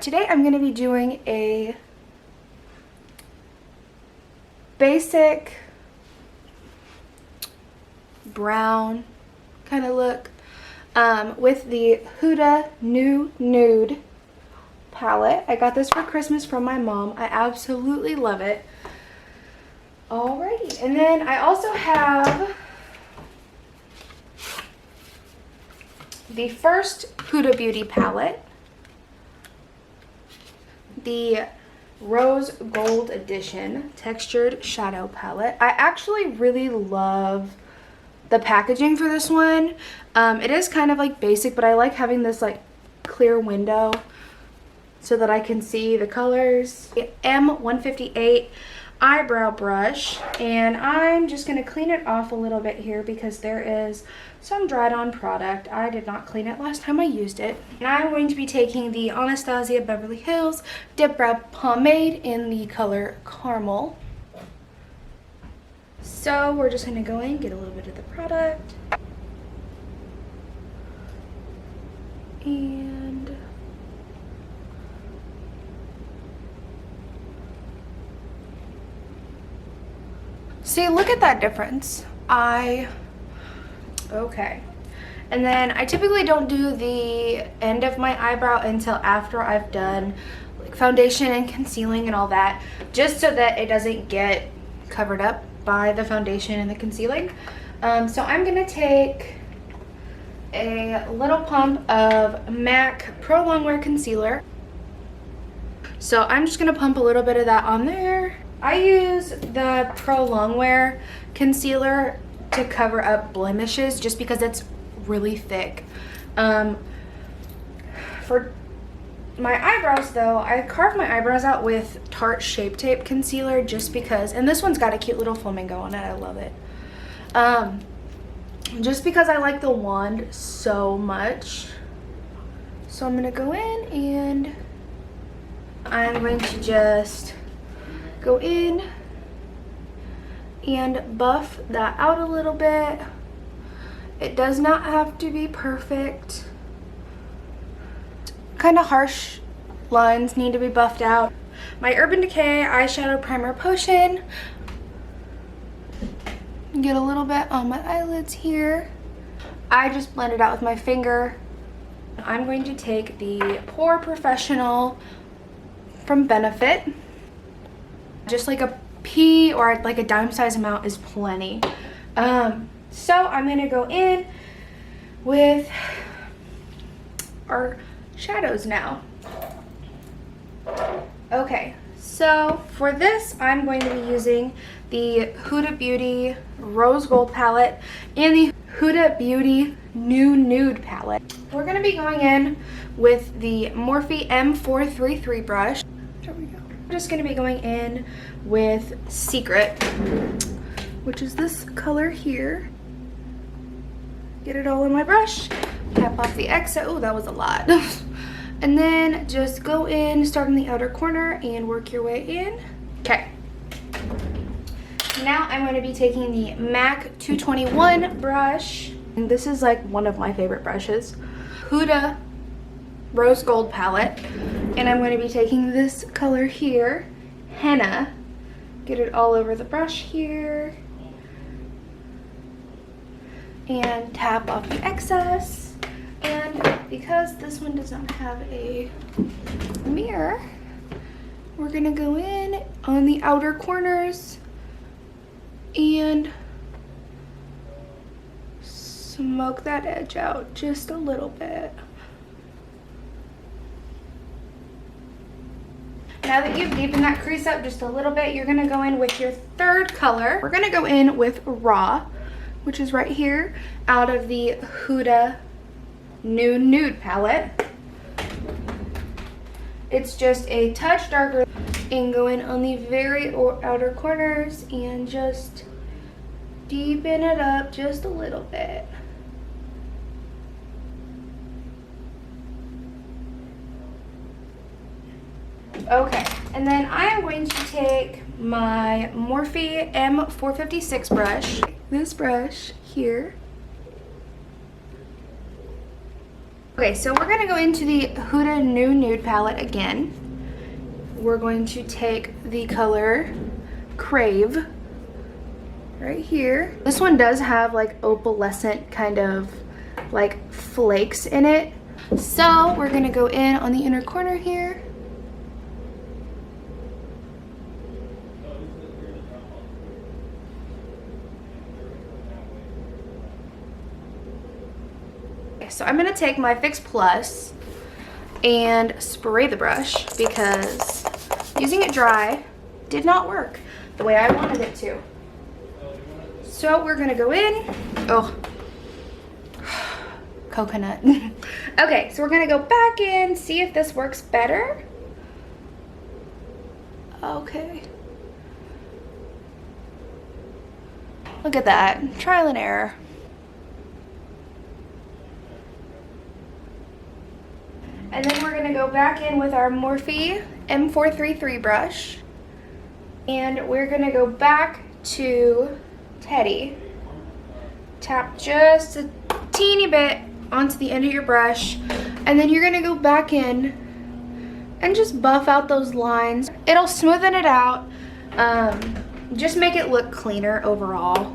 Today I'm going to be doing a basic brown kind of look with the Huda Nude palette. I got this for Christmas from my mom. I absolutely love it. Alrighty, and then I also have the first Huda Beauty palette, the Rose Gold Edition Textured Shadow Palette. I actually really love the packaging for this one. It is kind of like basic, but I like having this like clear window so that I can see the colors. The M158 eyebrow brush, and I'm just going to clean it off a little bit here because there is some dried on product. I did not clean it last time I used it. And I'm going to be taking the Anastasia Beverly Hills Dip Brow Pomade in the color Caramel. So we're just going to go in, get a little bit of the product, and see, look at that difference. Okay. And then I typically don't do the end of my eyebrow until after I've done like foundation and concealing and all that, just so that it doesn't get covered up by the foundation and the concealing. So I'm gonna take a little pump of MAC Pro Longwear Concealer. So I'm just gonna pump a little bit of that on there. I use the Pro Longwear concealer to cover up blemishes just because it's really thick. For my eyebrows though, I carved my eyebrows out with Tarte Shape Tape concealer just because, and this one's got a cute little flamingo on it. I love it. Just because I like the wand so much. So I'm gonna go in and I'm going to just go in and buff that out a little bit. It does not have to be perfect. Kind of harsh lines need to be buffed out. My Urban Decay eyeshadow primer potion. Get a little bit on my eyelids here. I just blend it out with my finger. I'm going to take the Pore Professional from Benefit. Just like a pea or like a dime size amount is plenty. So I'm gonna go in with our shadows now. Okay, so for this I'm going to be using the Huda Beauty Rose Gold palette and the Huda Beauty Nude palette. We're gonna be going in with the Morphe M433 brush. There we go. I'm just going to be going in with Secret, which is this color here. Get it all in my brush, tap off the excess. Oh, that was a lot. And then just go in, start in the outer corner and work your way in. Okay. Now I'm going to be taking the MAC 221 brush. And this is like one of my favorite brushes. Huda Rose Gold palette. And I'm going to be taking this color here, Henna. Get it all over the brush here. And tap off the excess. And because this one does not have a mirror, we're going to go in on the outer corners and smoke that edge out just a little bit. Now that you've deepened that crease up just a little bit, you're going to go in with your third color. We're going to go in with Raw, which is right here, out of the Huda Nude palette. It's just a touch darker, and go in on the very outer corners and just deepen it up just a little bit. Okay, and then I am going to take my Morphe M456 brush, this brush here, Okay, so we're gonna go into the Huda New Nude palette again. We're going to take the color Crave right here. This one does have like opalescent kind of like flakes in it. So we're gonna go in on the inner corner here. Okay, so I'm gonna take my Fix Plus and spray the brush because using it dry did not work the way I wanted it to. So we're gonna go in. Oh, coconut. Okay, so we're gonna go back in, see if this works better. Okay. Look at that, trial and error. And then we're gonna go back in with our Morphe M433 brush. And we're gonna go back to Teddy. Tap just a teeny bit onto the end of your brush. And then you're gonna go back in and just buff out those lines. It'll smoothen it out. Just make it look cleaner overall.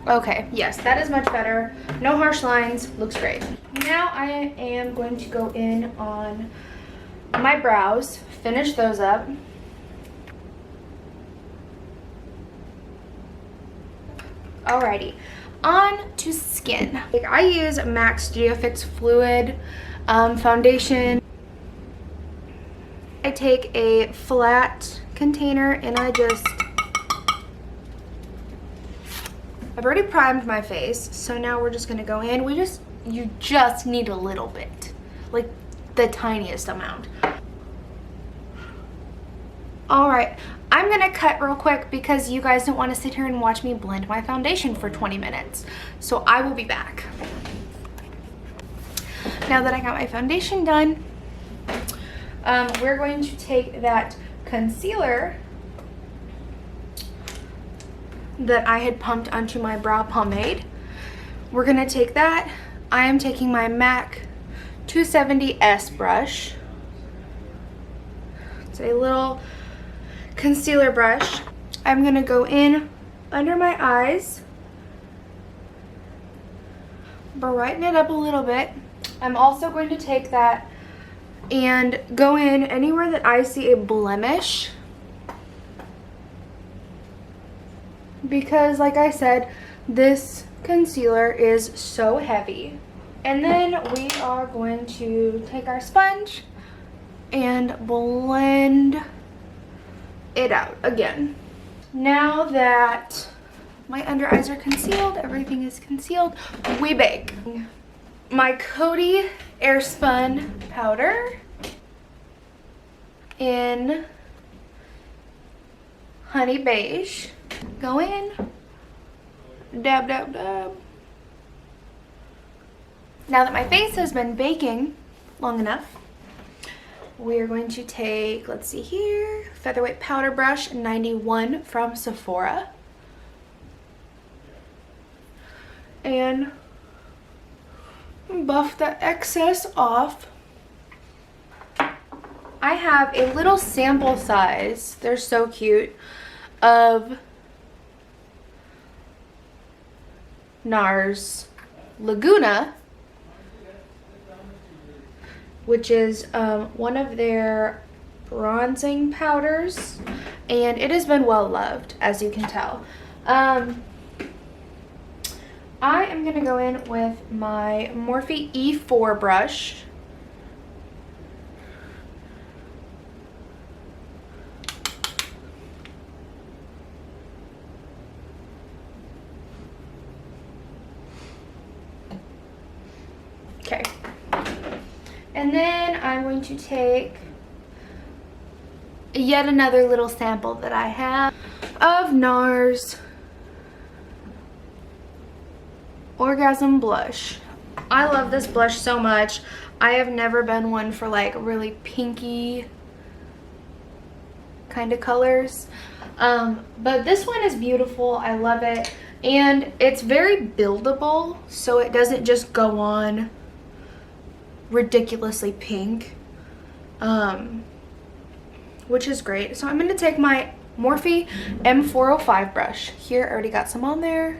Okay, yes, that is much better. No harsh lines, looks great. Now I am going to go in on my brows, finish those up. Alrighty, on to skin. I use MAC Studio Fix Fluid foundation. I take a flat container and I've already primed my face, so now we're just gonna go in. You just need a little bit, like the tiniest amount. All right, I'm gonna cut real quick because you guys don't wanna sit here and watch me blend my foundation for 20 minutes. So I will be back. Now that I got my foundation done, we're going to take that concealer that I had pumped onto my brow pomade. We're gonna take that. I am taking my MAC 270S brush. It's a little concealer brush. I'm gonna go in under my eyes, brighten it up a little bit. I'm also going to take that and go in anywhere that I see a blemish, because like I said, this concealer is so heavy. And then we are going to take our sponge and blend it out again. Now that my under eyes are concealed, everything is concealed, we bake. My Coty Airspun powder in Honey Beige. Go in, dab, dab, dab. Now that my face has been baking long enough, we're going to take, let's see here, Featherweight Powder Brush 91 from Sephora. And buff the excess off. I have a little sample size, they're so cute, of NARS Laguna, which is one of their bronzing powders, and it has been well loved, as you can tell. I am gonna go in with my Morphe E4 brush. Okay. And then I'm going to take yet another little sample that I have of NARS Orgasm Blush. I love this blush so much. I have never been one for like really pinky kind of colors. But this one is beautiful. I love it. And it's very buildable, so it doesn't just go on ridiculously pink, which is great. So I'm going to take my Morphe M405 brush. Here, I already got some on there.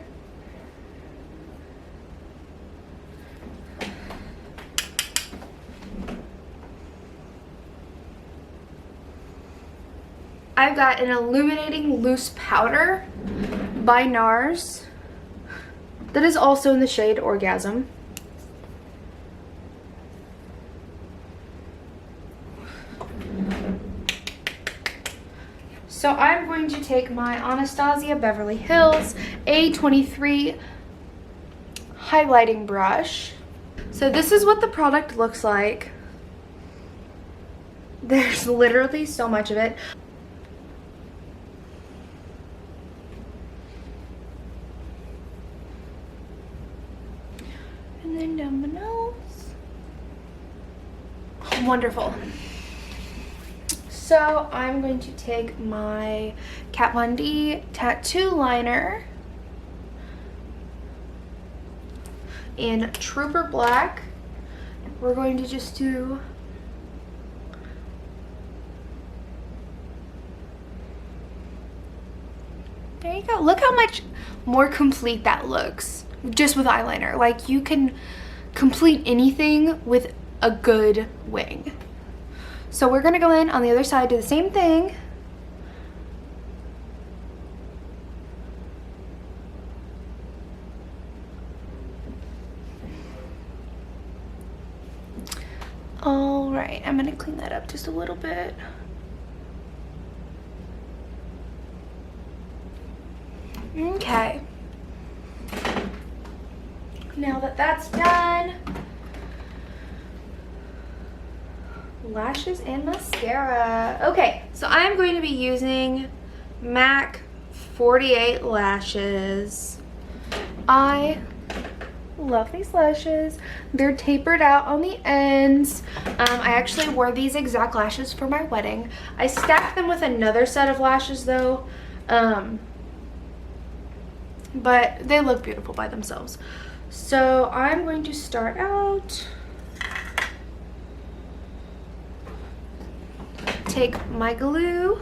I've got an illuminating loose powder by NARS that is also in the shade Orgasm. So I'm going to take my Anastasia Beverly Hills A23 highlighting brush. So this is what the product looks like. There's literally so much of it. And then down the nose. Wonderful. So I'm going to take my Kat Von D tattoo liner in Trooper Black. We're going to just do there you go. Look how much more complete that looks just with eyeliner. Like, you can complete anything with a good wing. So we're gonna go in on the other side, do the same thing. All right, I'm gonna clean that up just a little bit. Okay. Now that that's done, lashes and mascara. Okay, so I'm going to be using MAC 48 lashes. I love these lashes. They're tapered out on the ends. I actually wore these exact lashes for my wedding. I stacked them with another set of lashes though, but they look beautiful by themselves. So I'm going to start out, take my glue,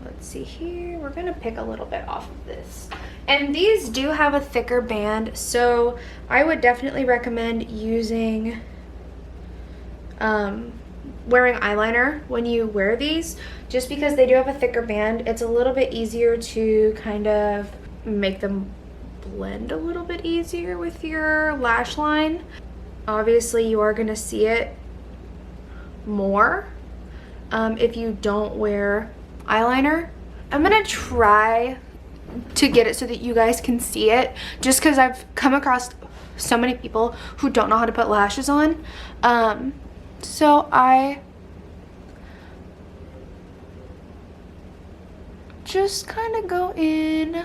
let's see here, we're gonna pick a little bit off of this. And these do have a thicker band, so I would definitely recommend using wearing eyeliner when you wear these, just because they do have a thicker band. It's a little bit easier to kind of make them blend a little bit easier with your lash line. Obviously you are going to see it more if you don't wear eyeliner. I'm going to try to get it so that you guys can see it, just because I've come across so many people who don't know how to put lashes on. So I just kind of go in,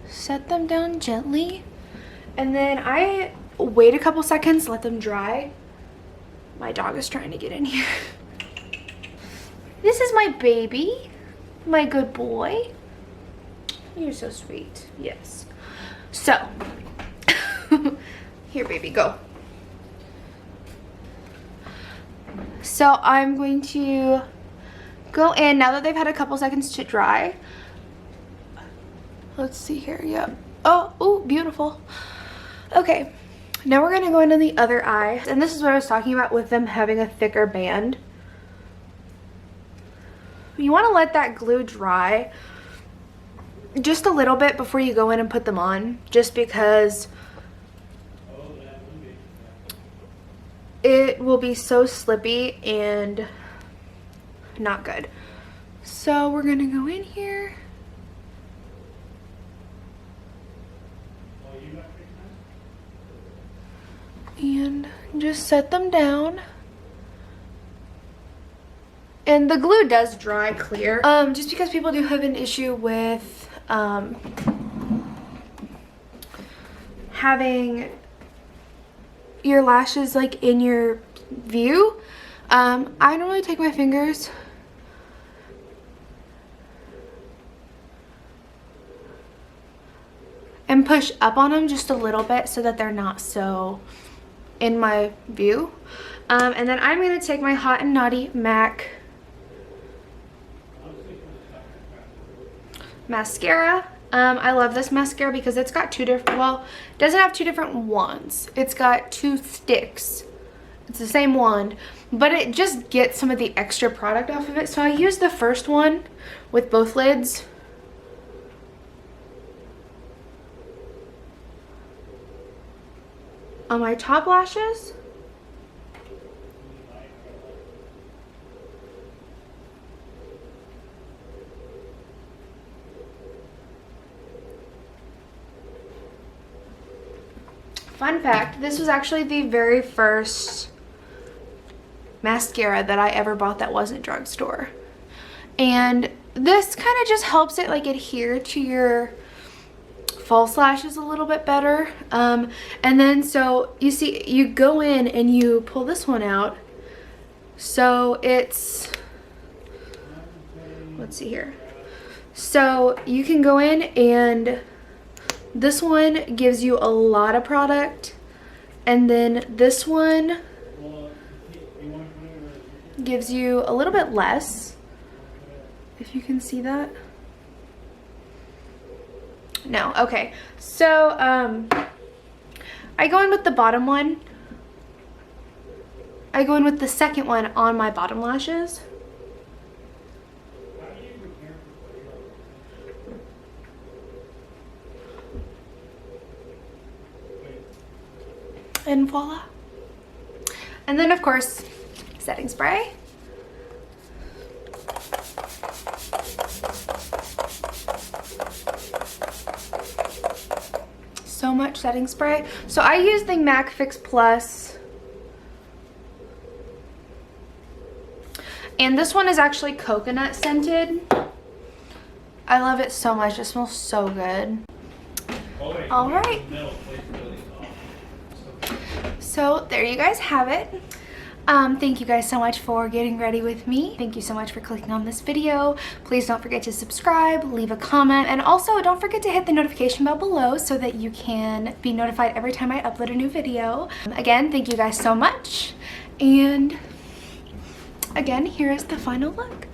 set them down gently, and then I wait a couple seconds, let them dry. My dog is trying to get in here. This is my baby, my good boy. You're so sweet. Yes. So, here baby, go. So I'm going to go in now that they've had a couple seconds to dry. Let's see here. Yep. Oh, beautiful. Okay, now we're gonna go into the other eye, and this is what I was talking about with them having a thicker band. You want to let that glue dry just a little bit before you go in and put them on, just because it will be so slippy and not good. So we're gonna go in here and just set them down. And the glue does dry clear, just because people do have an issue with having your lashes like in your view, I normally take my fingers and push up on them just a little bit so that they're not so in my view. And then I'm going to take my Hot and Naughty MAC mascara. I love this mascara because it's got two different, well, it doesn't have two different wands. It's got two sticks. It's the same wand, but it just gets some of the extra product off of it. So I use the first one with both lids. On my top lashes. Fun fact, this was actually the very first mascara that I ever bought that wasn't drugstore. And this kind of just helps it like adhere to your false lashes a little bit better. And then so you see, you go in and you pull this one out. So it's, let's see here. So you can go in and this one gives you a lot of product, and then this one gives you a little bit less, if you can see that. No, okay. So I go in with the bottom one. I go in with the second one on my bottom lashes. And voila. And then of course, setting spray. So much setting spray. So I use the MAC Fix Plus. And this one is actually coconut scented. I love it so much. It smells so good. All right. So there you guys have it. Thank you guys so much for getting ready with me. Thank you so much for clicking on this video. Please don't forget to subscribe, leave a comment, and also don't forget to hit the notification bell below so that you can be notified every time I upload a new video. Again, thank you guys so much. And again, here is the final look.